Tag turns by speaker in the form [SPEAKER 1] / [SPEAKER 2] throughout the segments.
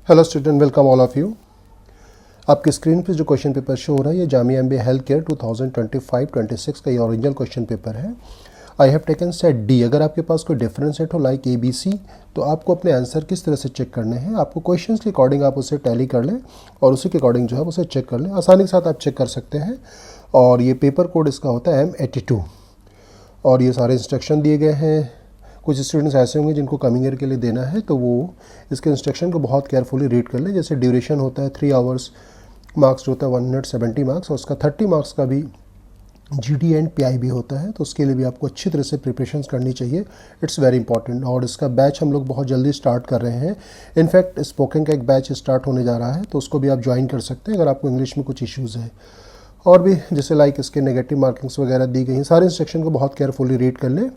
[SPEAKER 1] Hello student, welcome all of you. आपकी screen पे जो क्वेश्चन पेपर शो हो रहा है ये जामिया एमबीए हेल्थ केयर 2025-26 का ये ओरिजिनल क्वेश्चन पेपर है। I have taken set D. अगर आपके पास कोई डिफरेंट सेट हो लाइक ABC, तो आपको अपने आंसर किस तरह से चेक करने हैं, आपको क्वेश्चंस के अकॉर्डिंग आप उसे टैली कर लें और उसी के अकॉर्डिंग जो है उसे चेक कर लें। आसानी के साथ आप चेक कर सकते हैं। और ये पेपर कोड इसका होता है M82 और ये सारे इंस्ट्रक्शन दिए गए हैं। कुछ स्टूडेंट्स ऐसे होंगे जिनको कमिंग ईयर के लिए देना है, तो वो इसके इंस्ट्रक्शन को बहुत केयरफुली रीड कर लें। जैसे ड्यूरेशन होता है 3 आवर्स, मार्क्स जो होता है 170 मार्क्स, और उसका 30 मार्क्स का भी GD एंड PI भी होता है, तो उसके लिए भी आपको अच्छी तरह से प्रिपरेशन करनी चाहिए। It's very important. और इसका बैच हम लोग बहुत जल्दी स्टार्ट कर रहे हैं। इनफैक्ट स्पोकन का एक बैच स्टार्ट होने जा रहा है, तो उसको भी आप ज्वाइन कर सकते हैं अगर आपको इंग्लिश में कुछ इश्यूज़ है। और भी जैसे लाइक इसके नेगेटिव मार्किंग्स वगैरह दी गई हैं, सारे इंस्ट्रक्शन को बहुत केयरफुली रीड कर लें।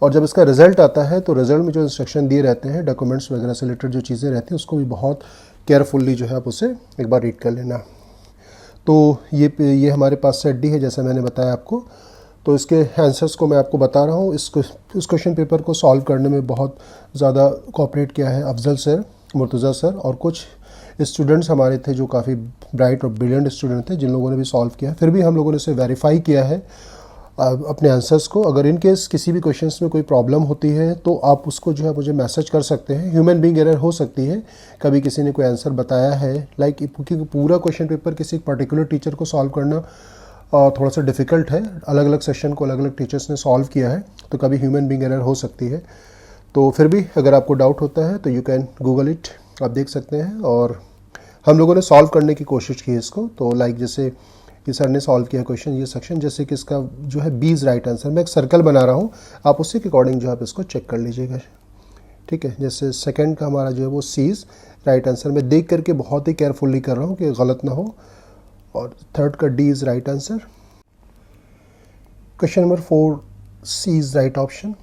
[SPEAKER 1] और जब इसका रिजल्ट आता है तो रिजल्ट में जो इंस्ट्रक्शन दिए रहते हैं, डॉक्यूमेंट्स वगैरह से रिलेटेड जो चीज़ें रहती हैं, उसको भी बहुत केयरफुल्ली जो है आप उसे एक बार रीड कर लेना। तो ये हमारे पास सेट डी है जैसा मैंने बताया आपको। तो इसके आंसर्स को मैं आपको बता रहा हूँ। इस क्वेश्चन पेपर को सॉल्व करने में बहुत ज़्यादा कोऑपरेट किया है अफजल सर, मुर्तज़ा सर और कुछ स्टूडेंट्स हमारे थे जो काफ़ी ब्राइट और ब्रिलियंट स्टूडेंट थे, जिन लोगों ने भी सॉल्व किया। फिर भी हम लोगों ने इसे वेरीफाई किया है अपने आंसर्स को। अगर इन केस किसी भी क्वेश्चंस में कोई प्रॉब्लम होती है तो आप उसको जो है मुझे मैसेज कर सकते हैं। ह्यूमन बीइंग एरर हो सकती है, कभी किसी ने कोई आंसर बताया है लाइक, क्योंकि पूरा क्वेश्चन पेपर किसी पर्टिकुलर टीचर को सॉल्व करना थोड़ा सा डिफ़िकल्ट है। अलग अलग सेशन को अलग अलग टीचर्स ने सॉल्व किया है, तो कभी ह्यूमन बीइंग एरर हो सकती है। तो फिर भी अगर आपको डाउट होता है तो यू कैन गूगल इट, आप देख सकते हैं। और हम लोगों ने सॉल्व करने की कोशिश की इसको। तो लाइक जैसे ये सर ने सॉल्व किया क्वेश्चन, ये सेक्शन, जैसे कि इसका जो है B इज़ राइट आंसर। मैं एक सर्कल बना रहा हूँ, आप उसी के अकॉर्डिंग जो आप इसको चेक कर लीजिएगा, ठीक है। जैसे सेकंड का हमारा जो है वो C इज़ राइट आंसर। मैं देख करके बहुत ही केयरफुली कर रहा हूँ कि गलत ना हो। और थर्ड का D is right answer. Question number 4 C is right option.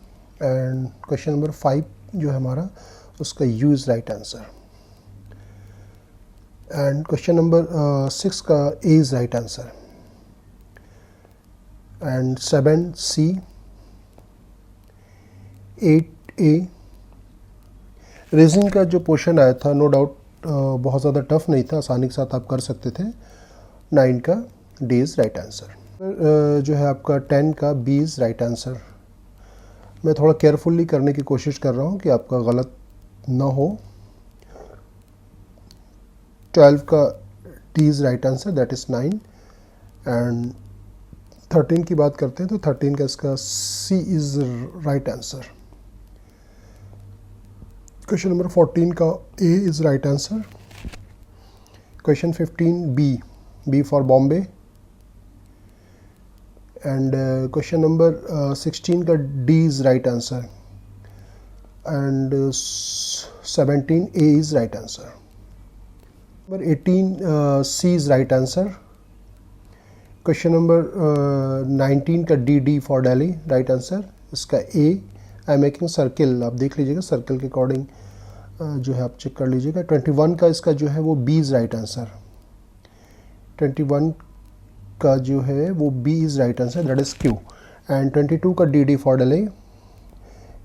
[SPEAKER 1] And question number 5 जो है हमारा, उसका U is right answer. And question number 6 का A is right answer. And 7 C, 8 A। Reasoning का जो पोर्शन आया था नो डाउट बहुत ज़्यादा टफ नहीं था, आसानी के साथ आप कर सकते थे। 9 का D इज़ राइट आंसर। जो है आपका 10 का B इज़ राइट आंसर। मैं थोड़ा केयरफुली करने की कोशिश कर रहा हूँ कि आपका गलत ना हो। 12 का D is right answer, that is 9। And 13 की बात करते हैं तो 13 का इसका C is right answer. Question number 14 का A is right answer. Question 15 B for Bombay. And question number 16 का D is right answer. And 17 A is right answer. Number 18 C is right answer. Question number 19 का D for Delhi, right answer. इसका A। I am making circle, आप देख लीजिएगा circle के according जो है आप चेक कर लीजिएगा। 21 का इसका जो है वो B इज़ राइट आंसर। 21 का जो है वो B is right answer, that is Q। And 22 का D फॉर दिल्ली।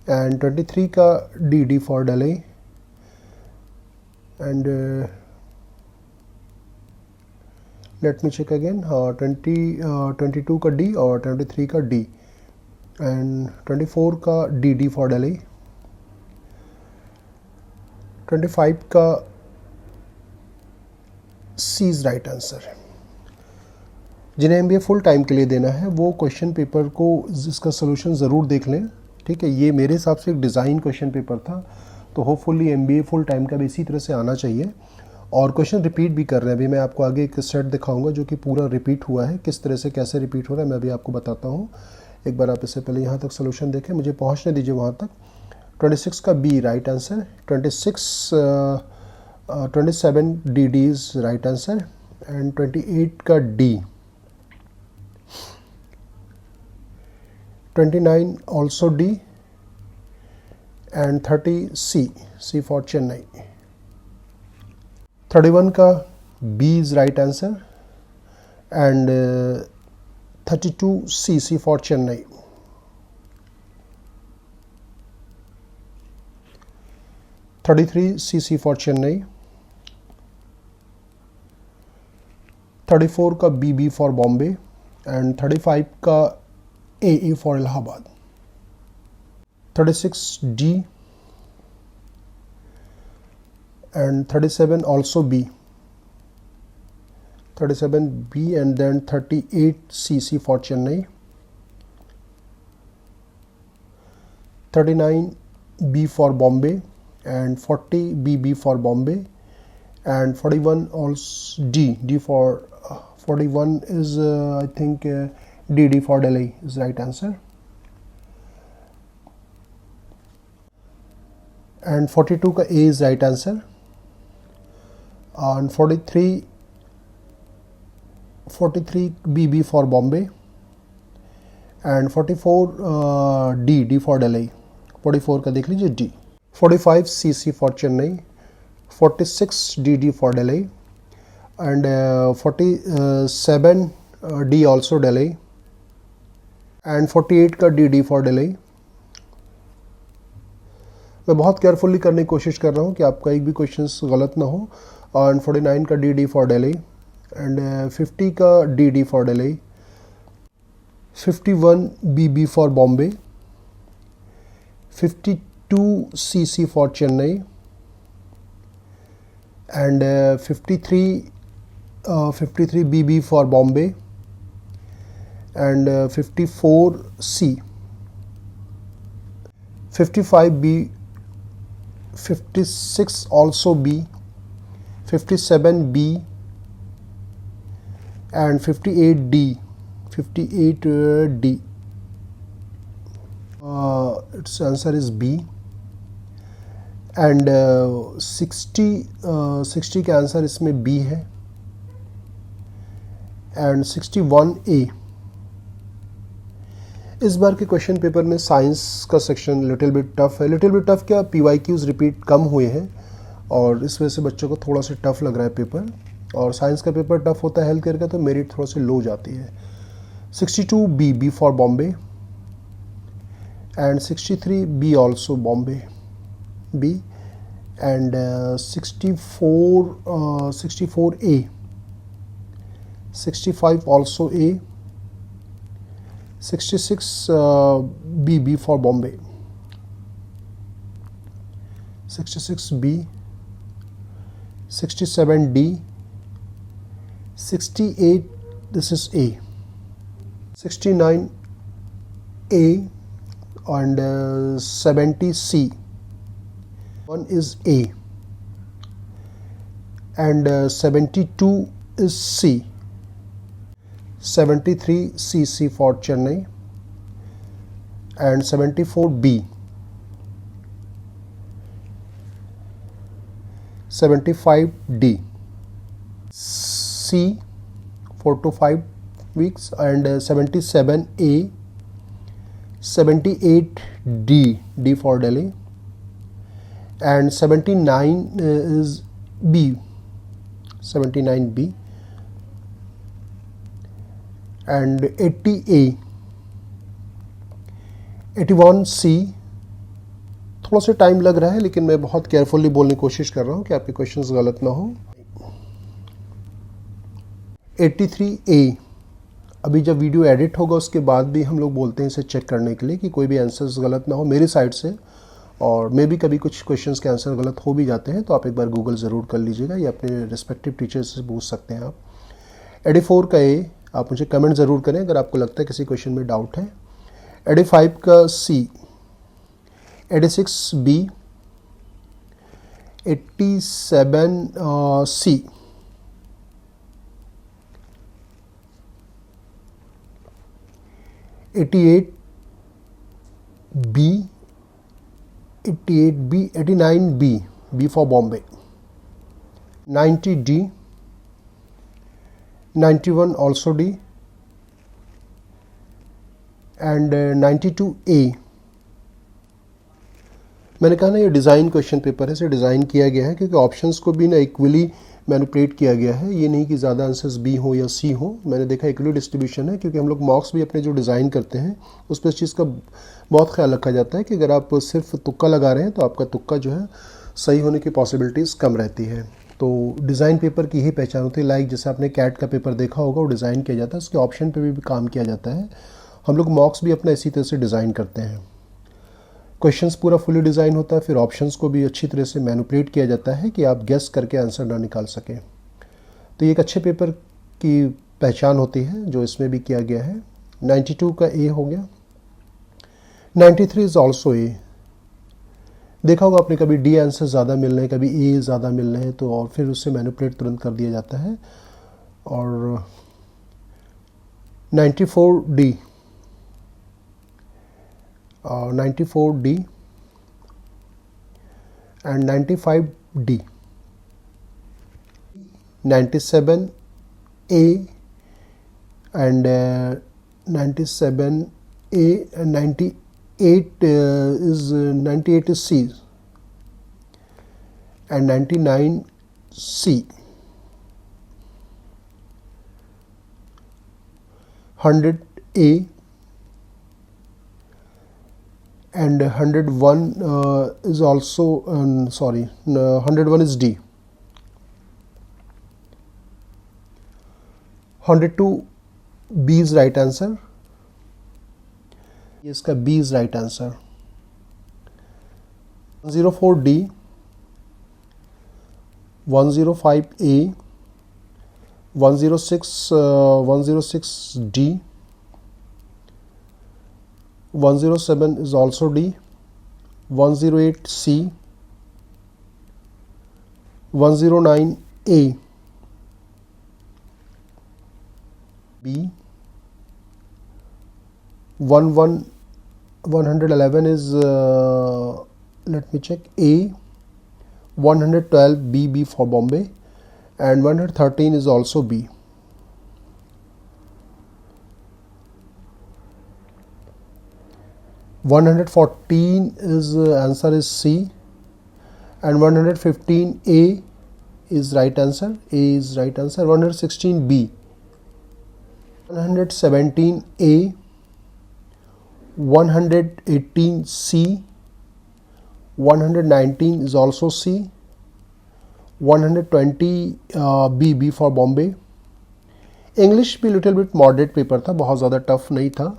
[SPEAKER 1] एंड 23 का D for Delhi. And let me check again. 22 का D और 23 का D। एंड 24 का D फॉर दिल्ली। 25 का C इज़ राइट आंसर। जिन्हें MBA फुल टाइम के लिए देना है वो क्वेश्चन पेपर को इसका सोल्यूशन ज़रूर देख लें, ठीक है। ये मेरे हिसाब से एक डिज़ाइन क्वेश्चन पेपर था, तो होपफुली MBA फुल टाइम का भी इसी तरह से आना चाहिए। और क्वेश्चन रिपीट भी कर रहे हैं। अभी मैं आपको आगे एक सेट दिखाऊंगा जो कि पूरा रिपीट हुआ है, किस तरह से कैसे रिपीट हो रहा है मैं भी आपको बताता हूँ। एक बार आप इससे पहले यहाँ तक सोल्यूशन देखें, मुझे पहुँचने दीजिए वहाँ तक। 26 का B right answer. 27 D is right answer. And 28 का D। 29 also D। And 30 C for Chennai. 31 का B is right answer. And 32 C for Chennai. 33 C for Chennai. 34 का BB फॉर बॉम्बे एंड 35 का AE for Allahabad, 36 D and 37 also B, 37 B and then 38 CC for Chennai, 39 B for Bombay and 40 BB for Bombay and 41 also D for 41 is I think DD for Delhi is right answer, and 42 का A is right answer, and 43 BB for Bombay and 44 D for Delhi, 44 का देख लीजिए D, 45 CC for Chennai, 46 DD for Delhi and 47 D also Delhi and 48 का DD for Delhi। मैं बहुत carefully करने की कोशिश कर रहा हूँ कि आपका एक भी क्वेश्चन गलत ना हो। और 49 का DD for Delhi एंड 50 का DD for Delhi, 51 BB for Bombay, 52 CC for Chennai and 53 BB for Bombay and 54 C, 55 B, 56 also B, 57 B and 58 D, 58 D, its answer is B and 60 का answer इसमें B है and 61 A। इस बार के question paper में science का section little bit tough है। Little bit tough क्या, PYQs repeat कम हुए हैं और इस वजह से बच्चों को थोड़ा सा टफ लग रहा है पेपर। और साइंस का पेपर टफ होता है हेल्थ केयर का तो मेरिट थोड़ा सी लो जाती है। 62 B for Bombay and 63 B also Bombay B and 64 A, 65 also A, 66 BB for Bombay, 66 B, 67 D, 68 this is A, 69 A and 70 C, 1 is A and 72 is C, 73 CC for Chennai and 74 B, 75 D, C 4 to 5 weeks and 77 A, 78 D for Delhi and 79 is B, 79 B and 80 A, 81 C। थोड़ा सा time लग रहा है लेकिन मैं बहुत carefully बोलने की कोशिश कर रहा हूँ कि आपके क्वेश्चंस गलत ना हो। 83 A, अभी जब वीडियो एडिट होगा उसके बाद भी हम लोग बोलते हैं इसे चेक करने के लिए कि कोई भी आंसर्स गलत ना हो मेरी साइड से, और मे भी कभी कुछ क्वेश्चंस के आंसर गलत हो भी जाते हैं तो आप एक बार गूगल ज़रूर कर लीजिएगा या अपने रिस्पेक्टिव टीचर्स से पूछ सकते हैं आप। 84 का A, आप मुझे कमेंट ज़रूर करें अगर आपको लगता है किसी क्वेश्चन में डाउट है। 85 का C, 86 B, 87 C, 88 B, 88 B, 89 B for Bombay, 90 D, 91 also D and 92 A। मैंने कहा ना ये डिज़ाइन क्वेश्चन पेपर है, इसे डिज़ाइन किया गया है क्योंकि ऑप्शंस को भी ना इक्वली मैनिपुलेट किया गया है। ये नहीं कि ज़्यादा आंसर्स बी हो या सी हो, मैंने देखा इक्वली डिस्ट्रीब्यूशन है क्योंकि हम लोग मॉक्स भी अपने जो डिज़ाइन करते हैं उस पर इस चीज़ का बहुत ख्याल रखा जाता है कि अगर आप सिर्फ तुक्का लगा रहे हैं तो आपका तुक्का जो है सही होने की पॉसिबिलिटीज़ कम रहती है। तो डिज़ाइन पेपर की ही पहचान होती है। लाइक जैसे आपने कैट का पेपर देखा होगा, वो डिज़ाइन किया जाता है, उसके ऑप्शन पे भी काम किया जाता है। हम लोग मॉक्स भी अपना इसी तरह से डिज़ाइन करते हैं। क्वेश्चंस पूरा फुली डिज़ाइन होता है, फिर ऑप्शंस को भी अच्छी तरह से मैनिपुलेट किया जाता है कि आप गेस करके आंसर ना निकाल सकें। तो ये एक अच्छे पेपर की पहचान होती है जो इसमें भी किया गया है। 92 का ए हो गया। 93 इज़ ऑल्सो ए। देखा होगा आपने, कभी डी आंसर ज़्यादा मिल रहे हैं, कभी ए ज़्यादा मिल रहे हैं, तो और फिर उससे मैनिपुलेट तुरंत कर दिया जाता है। और 94 D, 94 D and 95 D, 97 A and 97 A and 98 98 is C and 99 C. 100 A and 101 is also 101 is D. 102 B is right answer. इसका B is right answer. 104 D, 105 A, 106 D, 107 is also D, 108 C, 109 A, B, 111 is let me check, A, 112 B for Bombay, and 113 is also B. 114 is answer is C, and 115 A is right answer. A is right answer. 116 B, 117 A, 118 C, 119 is also C, 120 B for Bombay. English भी little bit moderate paper था, बहुत ज़्यादा tough नहीं था.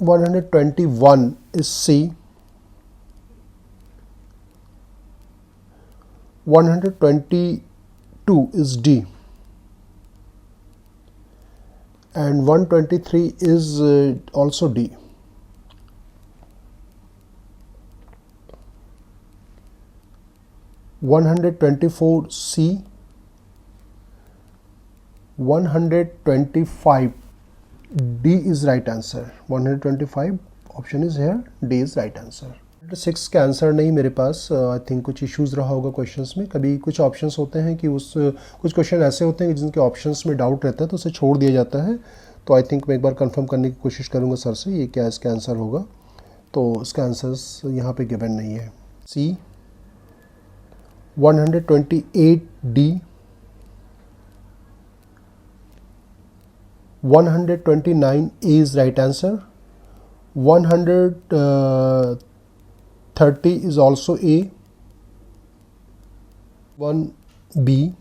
[SPEAKER 1] 121 is C, 122 is D, and 123 is also D. (124) C, 125 D is right answer. 125 option is here. D is right answer. 6 का answer नहीं मेरे पास. I think कुछ इश्यूज़ रहा होगा क्वेश्चंस में. कभी कुछ ऑप्शंस होते हैं कि कुछ क्वेश्चन ऐसे होते हैं कि जिनके ऑप्शंस में डाउट रहता है तो उसे छोड़ दिया जाता है. तो आई थिंक मैं एक बार कंफर्म करने की कोशिश करूंगा सर से ये क्या इसका आंसर होगा. तो इसका आंसर्स यहाँ पे गिवन नहीं है. C, 128 D, 129 is right answer. 130 is also A. 1 B.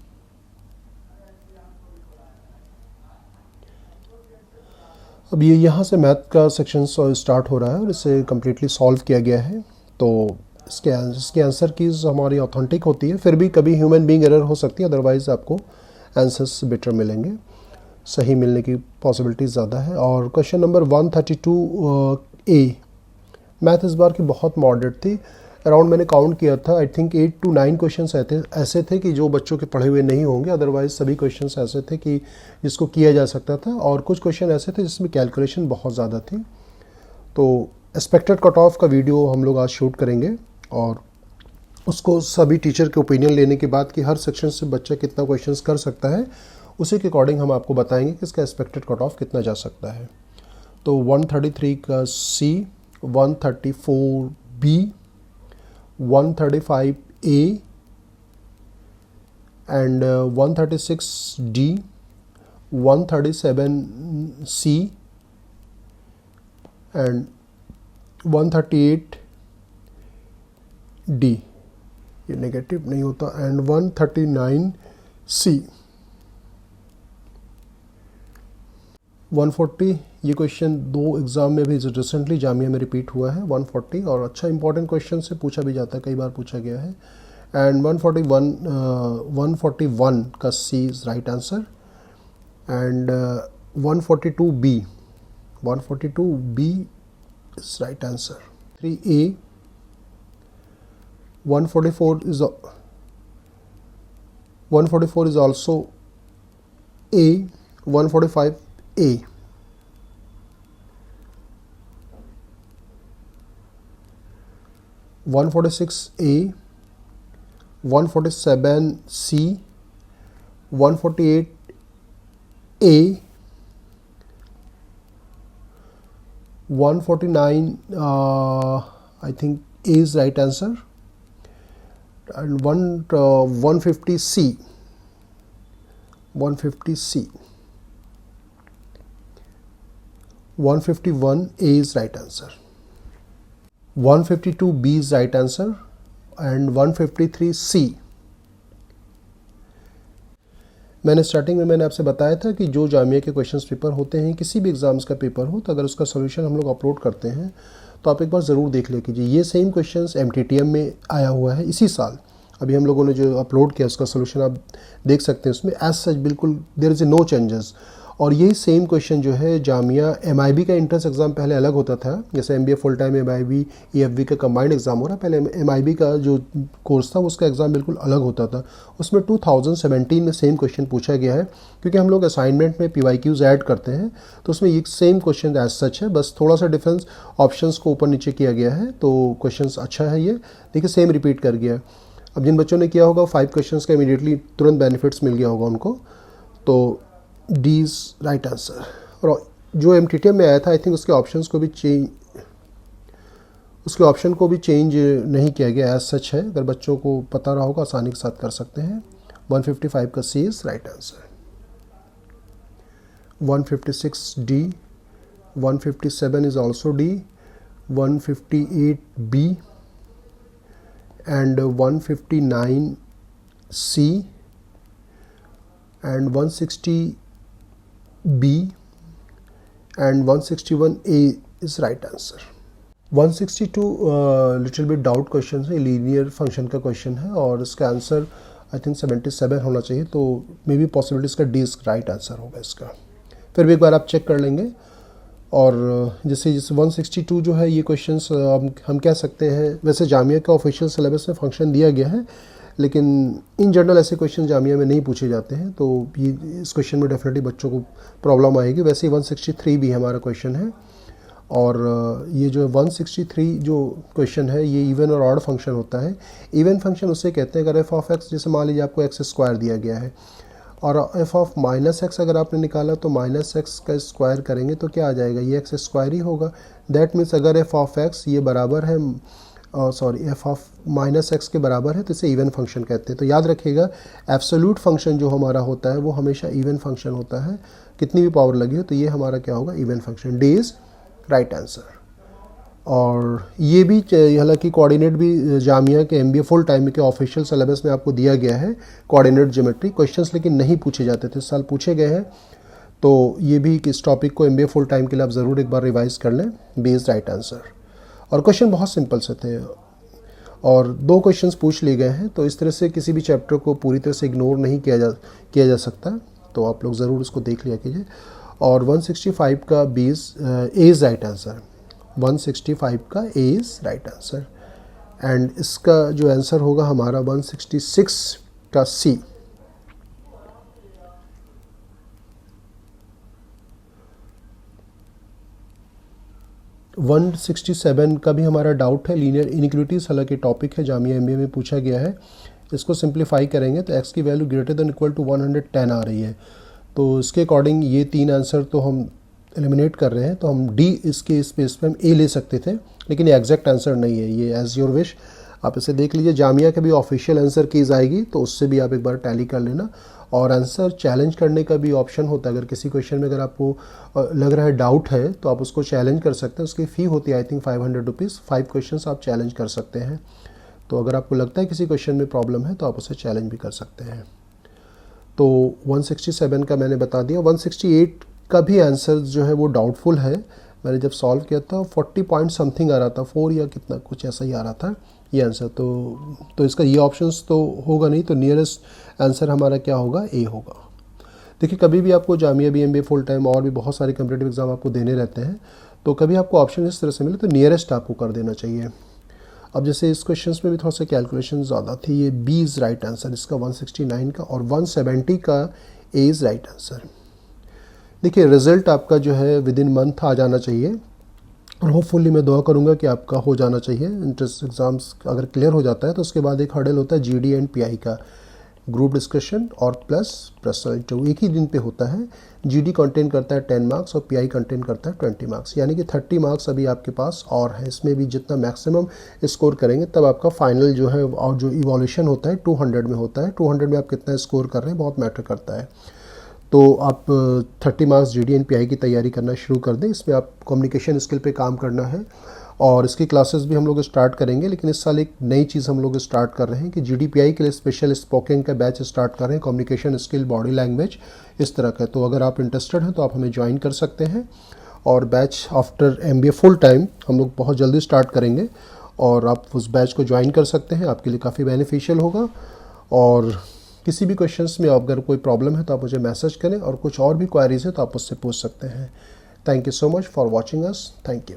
[SPEAKER 1] अब ये यहाँ से मैथ का सेक्शन स्टार्ट हो रहा है और इसे कम्प्लीटली सॉल्व किया गया है. तो इसके आंसर कीज़ हमारी ऑथेंटिक होती है. फिर भी कभी ह्यूमन बीइंग एरर हो सकती है, अदरवाइज़ आपको आंसर्स बेटर मिलेंगे. सही मिलने की पॉसिबिलिटी ज़्यादा है. और क्वेश्चन नंबर 132 ए. मैथ इस बार की बहुत मॉडरेट थी. अराउंड मैंने काउंट किया था, आई थिंक 8 to 9 क्वेश्चन ऐसे थे कि जो बच्चों के पढ़े हुए नहीं होंगे. अदरवाइज सभी क्वेश्चन ऐसे थे कि जिसको किया जा सकता था. और कुछ क्वेश्चन ऐसे थे जिसमें कैलकुलेशन बहुत ज़्यादा थी. तो एक्सपेक्टेड कट ऑफ का वीडियो हम लोग आज शूट करेंगे और उसको सभी टीचर के ओपिनियन लेने के बाद कि हर सेक्शन से बच्चा कितना क्वेश्चन कर सकता है, उसी के अकॉर्डिंग हम आपको बताएंगे कि इसका एक्सपेक्टेड कट ऑफ कितना जा सकता है. तो 133 का C, 134 B, 135 A and 136 D, 137 C and 138 D. ये नेगेटिव नहीं होता, एंड 139C 140, ये क्वेश्चन 2 एग्ज़ाम में भी रिसेंटली जामिया में रिपीट हुआ है 140, और अच्छा इंपॉर्टेंट क्वेश्चन से पूछा भी जाता है, कई बार पूछा गया है। एंड 141 का C is right answer, and 142B is right answer. 3A 144 is also A, 145A, 146A, 147C, 148A, 149 I think A is right answer, and 150C, 151A is right answer, 152B is right answer, and 153C। मैंने starting में आपसे बताया था कि जो जामिया के questions paper होते हैं, किसी भी एग्ज़ाम्स का पेपर हो, तो अगर उसका सोल्यूशन हम लोग अपलोड करते हैं तो आप एक बार ज़रूर देख ले कीजिए। ये सेम क्वेश्चंस MTTM में आया हुआ है इसी साल, अभी हम लोगों ने जो अपलोड किया उसका सोल्यूशन आप देख सकते हैं। उसमें एज सच बिल्कुल देयर इज़ नो चेंजेस। और यही सेम क्वेश्चन जो है जामिया MIB का इंट्रेंस एग्ज़ाम पहले अलग होता था, जैसे MBA full time MIB EFB का कंबाइंड एग्ज़ाम हो रहा है, पहले MIB का जो कोर्स था उसका एग्ज़ाम बिल्कुल अलग होता था। उसमें 2017 में सेम क्वेश्चन पूछा गया है, क्योंकि हम लोग असाइनमेंट में PYQs ऐड करते हैं, तो उसमें ये सेम क्वेश्चन एज सच है, बस थोड़ा सा डिफरेंस ऑप्शंस को ऊपर नीचे किया गया है। तो क्वेश्चन अच्छा है, ये देखिए सेम रिपीट कर गया। अब जिन बच्चों ने किया होगा 5 क्वेश्चंस का इमीडिएटली तुरंत बेनिफिट्स मिल गया होगा उनको, तो D इज़ राइट आंसर। और जो MTTM में आया था, आई थिंक उसके ऑप्शन को भी चेंज नहीं किया गया, एज सच है। अगर बच्चों को पता रहा होगा आसानी के साथ कर सकते हैं। 155 का C is right answer, 156D, 157 is also D, 158B, and 159C, and 160B, and 161A is right answer। 162 little bit doubt question है, लीनियर फंक्शन का क्वेश्चन है, और इसका आंसर आई थिंक 77 होना चाहिए, तो मे बी पॉसिबिलिटी इसका D right answer होगा इसका। फिर भी एक बार आप चेक कर लेंगे। और जैसे 162 जो है, ये क्वेश्चंस हम कह सकते हैं, वैसे जामिया का ऑफिशियल सिलेबस में फंक्शन दिया गया है, लेकिन इन जनरल ऐसे क्वेश्चन जामिया में नहीं पूछे जाते हैं, तो ये इस क्वेश्चन में डेफिनेटली बच्चों को प्रॉब्लम आएगी। वैसे 163 भी हमारा क्वेश्चन है, और ये जो 163 जो क्वेश्चन है, ये इवन और ऑड फंक्शन होता है। इवन फंक्शन उसे कहते हैं अगर f ऑफ x, जैसे मान लीजिए आपको x² दिया गया है, और f ऑफ -x अगर आपने निकाला तो -x का स्क्वायर करेंगे तो क्या आ जाएगा, ये x² ही होगा। दैट मीन्स अगर f ऑफ x ये बराबर है f ऑफ -x के बराबर है, तो इसे इवन फंक्शन कहते हैं। तो याद रखिएगा, एब्सोल्यूट फंक्शन जो हमारा होता है वो हमेशा इवन फंक्शन होता है, कितनी भी पावर लगी हो, तो ये हमारा क्या होगा, even function. D is right answer. और ये भी हालांकि कोऑर्डिनेट भी जामिया के MBA फुल टाइम के ऑफिशियल सिलेबस में आपको दिया गया है, कोऑर्डिनेट ज्योमेट्री क्वेश्चंस, लेकिन नहीं पूछे जाते थे, इस साल पूछे गए हैं। तो ये भी कि इस टॉपिक को MBA फुल टाइम के लिए आप ज़रूर एक बार रिवाइज कर लें। B is right answer. और क्वेश्चन बहुत सिंपल से थे, और 2 क्वेश्चंस पूछ लिए गए हैं, तो इस तरह से किसी भी चैप्टर को पूरी तरह से इग्नोर नहीं किया जा सकता, तो आप लोग ज़रूर इसको देख लिया कीजिए। और 165 का A इज़ राइट आंसर, 165 का A is right answer. And इसका जो आंसर होगा हमारा 166 का C। वन 167 का भी हमारा डाउट है, लीनियर इनइक्वालिटीज़, हालांकि टॉपिक है जामिया MBA में पूछा गया है। इसको सिंप्लीफाई करेंगे तो x की value greater than equal to 110 आ रही है, तो इसके अकॉर्डिंग ये 3 आंसर तो हम एलिमिनेट कर रहे हैं, तो हम D इसके स्पेस पे हम A ले सकते थे, लेकिन ये एग्जैक्ट आंसर नहीं है, ये एज योर विश, आप इसे देख लीजिए। जामिया के भी ऑफिशियल आंसर कीज़ आएगी, तो उससे भी आप एक बार टैली कर लेना। और आंसर चैलेंज करने का भी ऑप्शन होता है, अगर किसी क्वेश्चन में अगर आपको लग रहा है डाउट है, तो आप उसको चैलेंज कर सकते हैं। उसकी फ़ी होती है आई थिंक 500 रुपीज़, 5 क्वेश्चन आप चैलेंज कर सकते हैं। तो अगर आपको लगता है किसी क्वेश्चन में प्रॉब्लम है तो आप उसे चैलेंज भी कर सकते हैं। तो 167 का मैंने बता दिया। 168 का भी आंसर जो है वो डाउटफुल है। मैंने जब सॉल्व किया था 40 पॉइंट समथिंग आ रहा था, 4 या कितना कुछ ऐसा ही आ रहा था ये आंसर। तो इसका ये ऑप्शंस तो होगा नहीं, तो नियरेस्ट आंसर हमारा क्या होगा, ए होगा। देखिए कभी भी आपको जामिया BMBA फुल टाइम और भी बहुत सारे कम्पिटेटिव एग्जाम आपको देने रहते हैं, तो कभी आपको ऑप्शन इस तरह से मिले तो नियरेस्ट आपको कर देना चाहिए। अब जैसे इस क्वेश्चंस में भी थोड़ा सा कैलकुलेशन ज़्यादा थी, ये बी इज़ राइट आंसर इसका 169 का, और 170 का ए इज़ राइट आंसर। देखिए रिजल्ट आपका जो है विद इन मंथ आ जाना चाहिए, और होपफुली मैं दुआ करूंगा कि आपका हो जाना चाहिए। इंट्रेंस एग्ज़ाम्स अगर क्लियर हो जाता है तो उसके बाद एक हर्डल होता है GD एंड PI का, ग्रुप डिस्कशन और प्लस पर्सनल इंटरव्यू, एक ही दिन पे होता है। GD कंटेन करता है 10 मार्क्स और PI कंटेन करता है 20 मार्क्स, यानी कि 30 मार्क्स अभी आपके पास और है। इसमें भी जितना मैक्सिमम स्कोर करेंगे तब आपका फाइनल जो है, और जो इवोल्यूशन होता है 200 में होता है, 200 में आप कितना स्कोर कर रहे हैं बहुत मैटर करता है। तो आप 30 मार्क्स GD एंड PI की तैयारी करना शुरू कर दें। इसमें आप कम्युनिकेशन स्किल पे काम करना है, और इसकी क्लासेस भी हम लोग स्टार्ट करेंगे। लेकिन इस साल एक नई चीज़ हम लोग स्टार्ट कर रहे हैं कि GD PI के लिए स्पेशल स्पोकन का बैच स्टार्ट कर रहे हैं, कम्युनिकेशन स्किल, बॉडी लैंग्वेज, इस तरह का। तो अगर आप इंटरेस्टेड हैं तो आप हमें ज्वाइन कर सकते हैं, और batch after MBA full time हम लोग बहुत जल्दी स्टार्ट करेंगे, और आप उस बैच को ज्वाइन कर सकते हैं, आपके लिए काफ़ी बेनिफिशियल होगा। और किसी भी क्वेश्चंस में अगर कोई प्रॉब्लम है तो आप मुझे मैसेज करें, और कुछ और भी क्वायरीज है तो आप उससे पूछ सकते हैं। Thank you so much for watching us. Thank you.